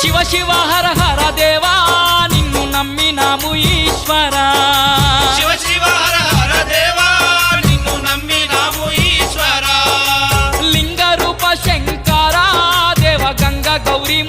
శివ శివ హర హర దేవా నిన్ను నమ్మినాము ఈశ్వరా శివ శివ హర హర దేవా నిన్ను నమ్మినాము ఈశ్వరా లింగ రూప శంకరా దేవ గంగ గౌరీ